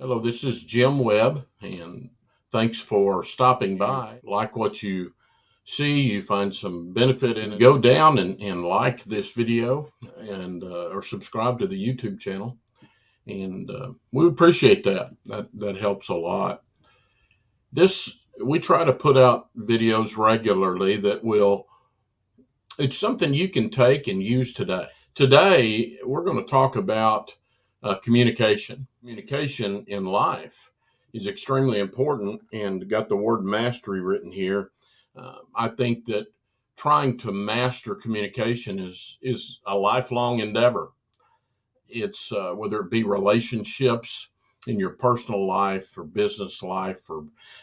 Hello, this is Jim Webb, and thanks for stopping by. Like what you see, you find some benefit in it, go down and like this video and or subscribe to the YouTube channel. And we appreciate that. That helps a lot. We try to put out videos regularly that it's something you can take and use today. Today, we're going to talk about communication. Communication in life is extremely important, and got the word mastery written here. I think that trying to master communication is a lifelong endeavor. It's whether it be relationships in your personal life or business life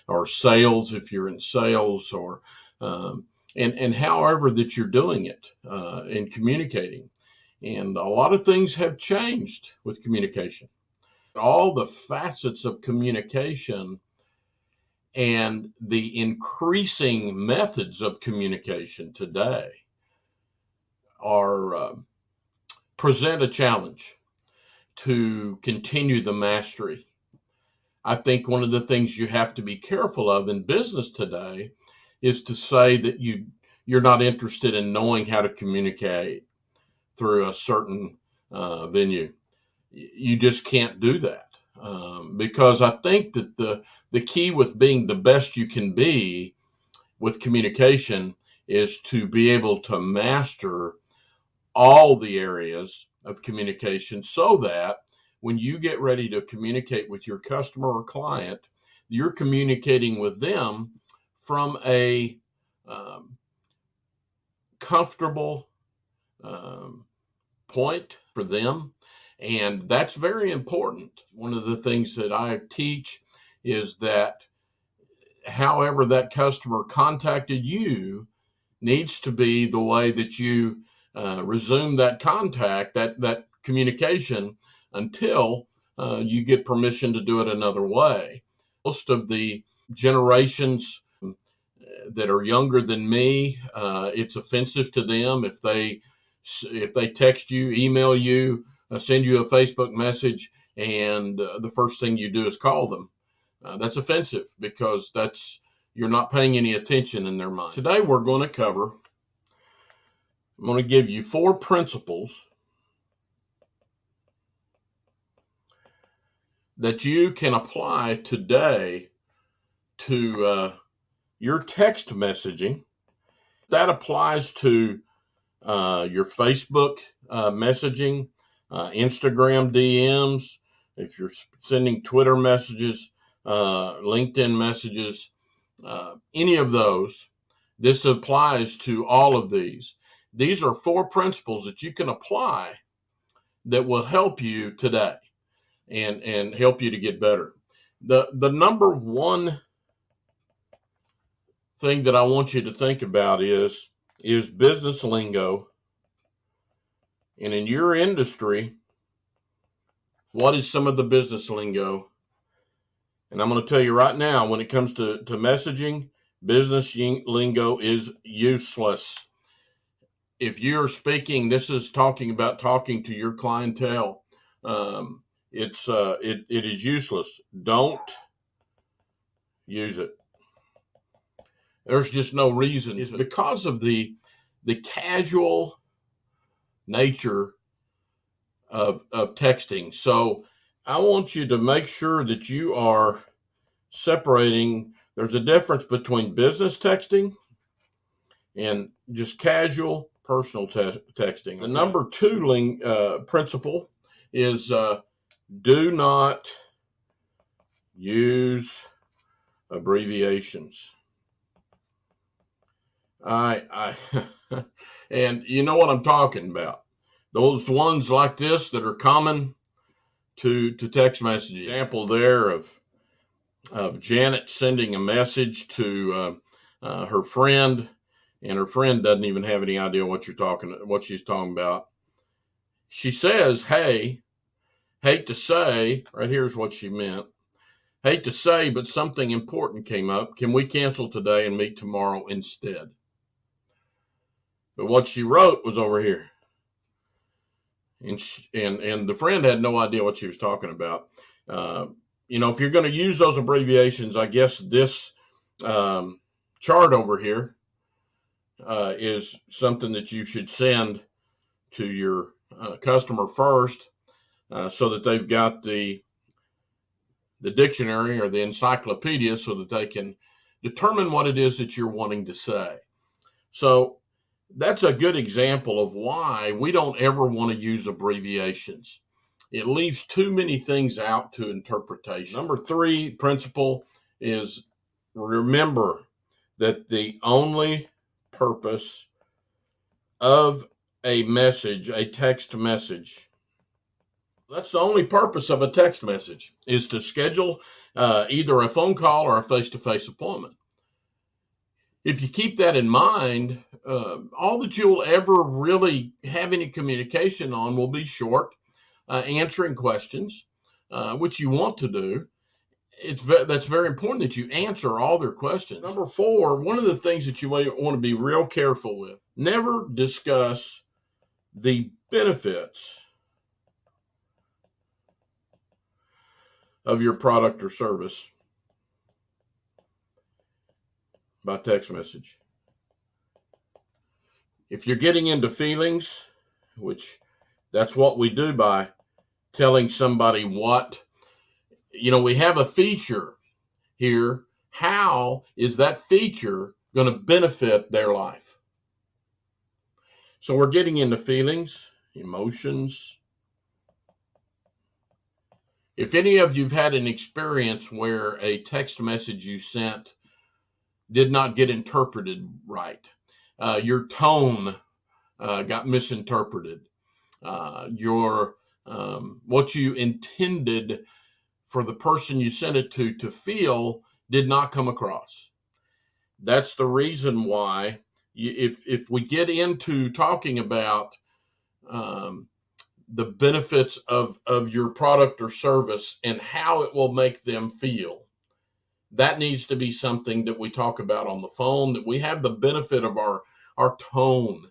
or sales if you're in sales or and however that you're doing it in communicating. And a lot of things have changed with communication. All the facets of communication and the increasing methods of communication today are present a challenge to continue the mastery. I think one of the things you have to be careful of in business today is to say that you're not interested in knowing how to communicate through a certain venue. You just can't do that because I think that the key with being the best you can be with communication is to be able to master all the areas of communication so that when you get ready to communicate with your customer or client, you're communicating with them from a comfortable point for them. And that's very important. One of the things that I teach is that however that customer contacted you needs to be the way that you resume that contact, that communication, until you get permission to do it another way. Most of the generations that are younger than me, it's offensive to them if they text you, email you, send you a Facebook message, and the first thing you do is call them. That's offensive because you're not paying any attention in their mind. Today we're going to cover. I'm going to give you 4 principles that you can apply today to your text messaging. That applies to your Facebook messaging, Instagram DMs, if you're sending Twitter messages, LinkedIn messages, any of those. This applies to all of these. These are 4 principles that you can apply that will help you today and help you to get better. The number one thing that I want you to think about is business lingo. And in your industry, what is some of the business lingo? And I'm going to tell you right now, when it comes to messaging, business lingo is useless. If you're speaking, this is talking about talking to your clientele. It is useless. Don't use it. There's just no reason. It's because of the casual nature of texting. So I want you to make sure that you are separating. There's a difference between business texting and just casual personal texting. The number 2 principle is do not use abbreviations. I and you know what I'm talking about. Those ones like this that are common to text message. Example there of Janet sending a message to her friend, and her friend doesn't even have any idea what she's talking about. She says, "Hey, hate to say," right here's what she meant. "Hate to say, but something important came up. Can we cancel today and meet tomorrow instead?" But what she wrote was over here. And the friend had no idea what she was talking about. if you're going to use those abbreviations, I guess this chart over here is something that you should send to your customer first, so that they've got the dictionary or the encyclopedia so that they can determine what it is that you're wanting to say. So that's a good example of why we don't ever want to use abbreviations. It leaves too many things out to interpretation. Number 3 principle is remember that the only purpose of a message, a text message, that's the only purpose of a text message, is to schedule either a phone call or a face-to-face appointment. If you keep that in mind, all that you'll ever really have any communication on will be short, answering questions, which you want to do. That's very important that you answer all their questions. Number 4, one of the things that you want to be real careful with, never discuss the benefits of your product or service by text message. If you're getting into feelings, which that's what we do by telling somebody what, we have a feature here. How is that feature going to benefit their life? So we're getting into feelings, emotions. If any of you've had an experience where a text message you sent did not get interpreted right, your tone got misinterpreted, what you intended for the person you sent it to feel did not come across. That's the reason why if we get into talking about the benefits of your product or service and how it will make them feel, that needs to be something that we talk about on the phone, that we have the benefit of our tone.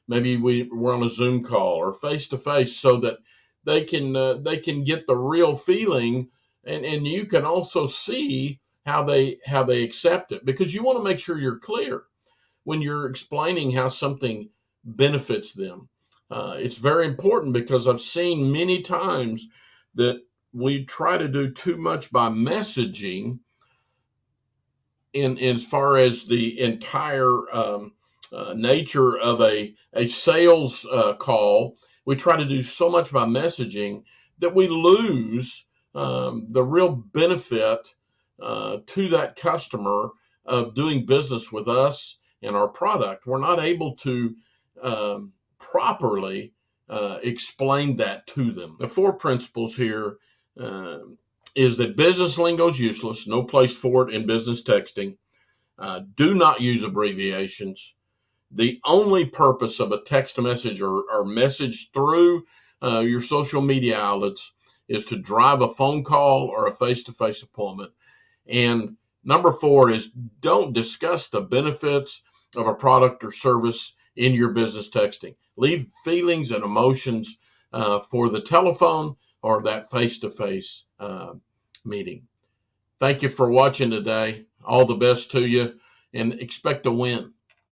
Maybe we're on a Zoom call or face to face, so that they can get the real feeling, and you can also see how they accept it, because you want to make sure you're clear when you're explaining how something benefits them. It's very important, because I've seen many times that we try to do too much by messaging in as far as the entire nature of a sales call. We try to do so much by messaging that we lose the real benefit to that customer of doing business with us and our product. We're not able to properly explain that to them. The 4 principles here is that business lingo is useless, no place for it in business texting. Do not use abbreviations. The only purpose of a text message or message through your social media outlets is to drive a phone call or a face-to-face appointment. And number 4 is don't discuss the benefits of a product or service in your business texting. Leave feelings and emotions for the telephone or that face-to-face meeting. Thank you for watching today. All the best to you, and expect a win.